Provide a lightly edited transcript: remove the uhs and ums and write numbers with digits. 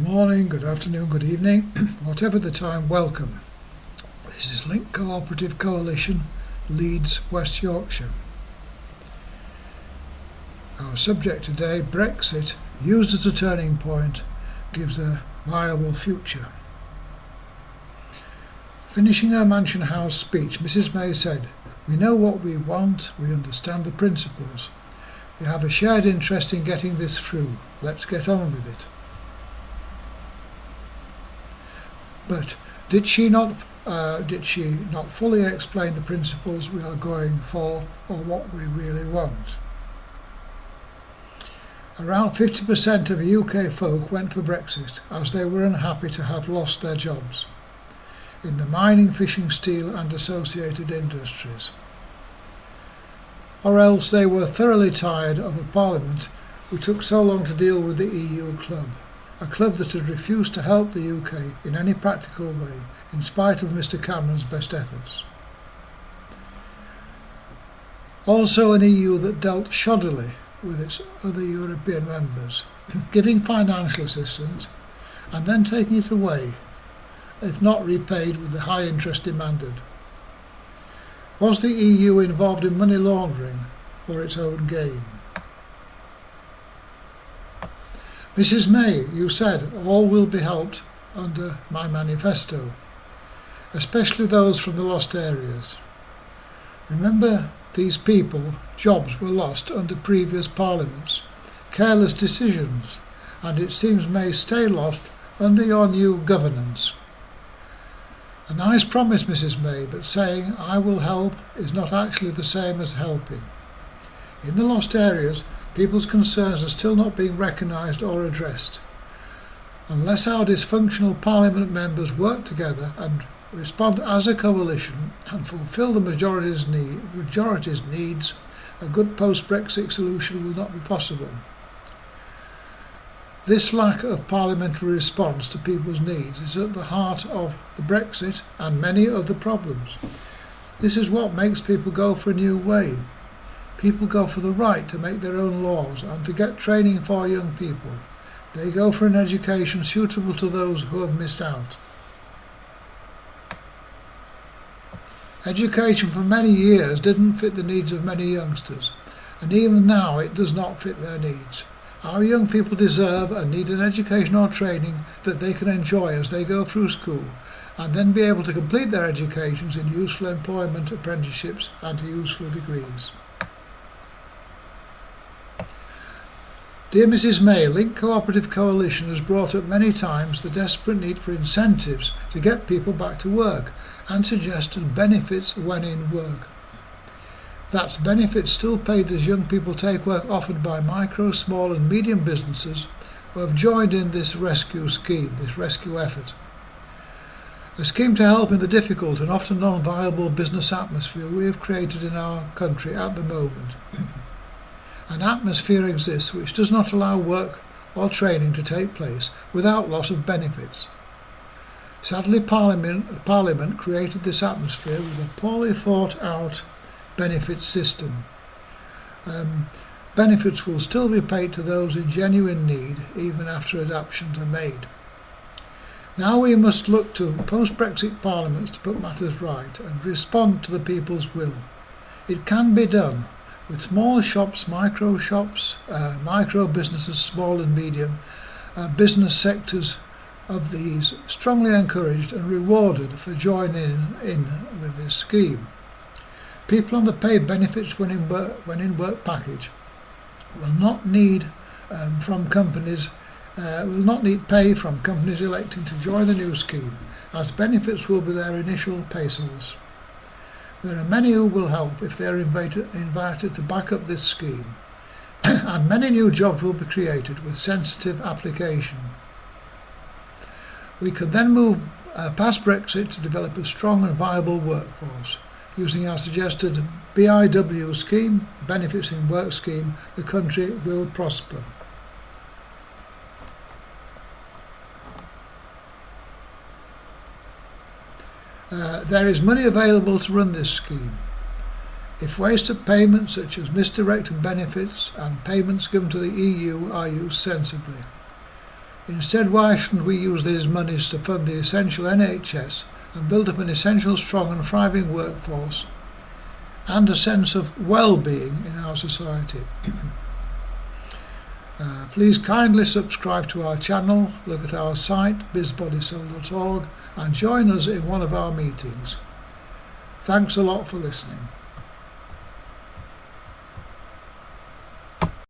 morning, good afternoon, good evening, whatever the time, welcome. This is Link Co-operative Coalition, Leeds, West Yorkshire. Our subject today, Brexit, used as a turning point, gives a viable future. Finishing her Mansion House speech, Mrs May said, "We know what we want, we understand the principles. We have a shared interest in getting this through. Let's get on with it." But did she not fully explain the principles we are going for or what we really want? Around 50% of UK folk went for Brexit as they were unhappy to have lost their jobs in the mining, fishing, steel and associated industries. Or else they were thoroughly tired of a Parliament who took so long to deal with the EU club, a club that had refused to help the UK in any practical way, in spite of Mr Cameron's best efforts. Also an EU that dealt shoddily with its other European members, giving financial assistance and then taking it away, if not repaid with the high interest demanded. Was the EU involved in money laundering for its own gain? Mrs May, you said all will be helped under my manifesto, especially those from the lost areas. Remember, these people, jobs were lost under previous parliaments, careless decisions, and it seems may stay lost under your new governance. A nice promise, Mrs May, but saying I will help is not actually the same as helping. In the lost areas, people's concerns are still not being recognised or addressed. Unless our dysfunctional Parliament members work together and respond as a coalition and fulfil the majority's needs, a good post-Brexit solution will not be possible. This lack of parliamentary response to people's needs is at the heart of the Brexit and many other problems. This is what makes people go for a new way. People go for the right to make their own laws and to get training for young people. They go for an education suitable to those who have missed out. Education for many years didn't fit the needs of many youngsters, and even now it does not fit their needs. Our young people deserve and need an education or training that they can enjoy as they go through school, and then be able to complete their educations in useful employment, apprenticeships and useful degrees. Dear Mrs May, Link Co-operative Coalition has brought up many times the desperate need for incentives to get people back to work and suggested benefits when in work. That's benefits still paid as young people take work offered by micro, small and medium businesses who have joined in this rescue scheme, this rescue effort. A scheme to help in the difficult and often non-viable business atmosphere we have created in our country at the moment. An atmosphere exists which does not allow work or training to take place without loss of benefits. Sadly, Parliament created this atmosphere with a poorly thought out benefits system. Benefits will still be paid to those in genuine need even after adaptations are made. Now we must look to post-Brexit parliaments to put matters right and respond to the people's will. It can be done with small shops, micro businesses, small and medium business sectors of these strongly encouraged and rewarded for joining in with this scheme. People on the paid benefits when in work package will not need pay from companies electing to join the new scheme, as benefits will be their initial pay source. There are many who will help if they are invited to back up this scheme, and many new jobs will be created with sensitive application. We can then move past Brexit to develop a strong and viable workforce. Using our suggested BIW scheme, Benefits in Work scheme, the country will prosper. There is money available to run this scheme. If wasted payments such as misdirected benefits and payments given to the EU are used sensibly. Instead, why shouldn't we use these monies to fund the essential NHS and build up an essential, strong and thriving workforce and a sense of well-being in our society? Please kindly subscribe to our channel, look at our site bizbodysol.org and join us in one of our meetings. Thanks a lot for listening.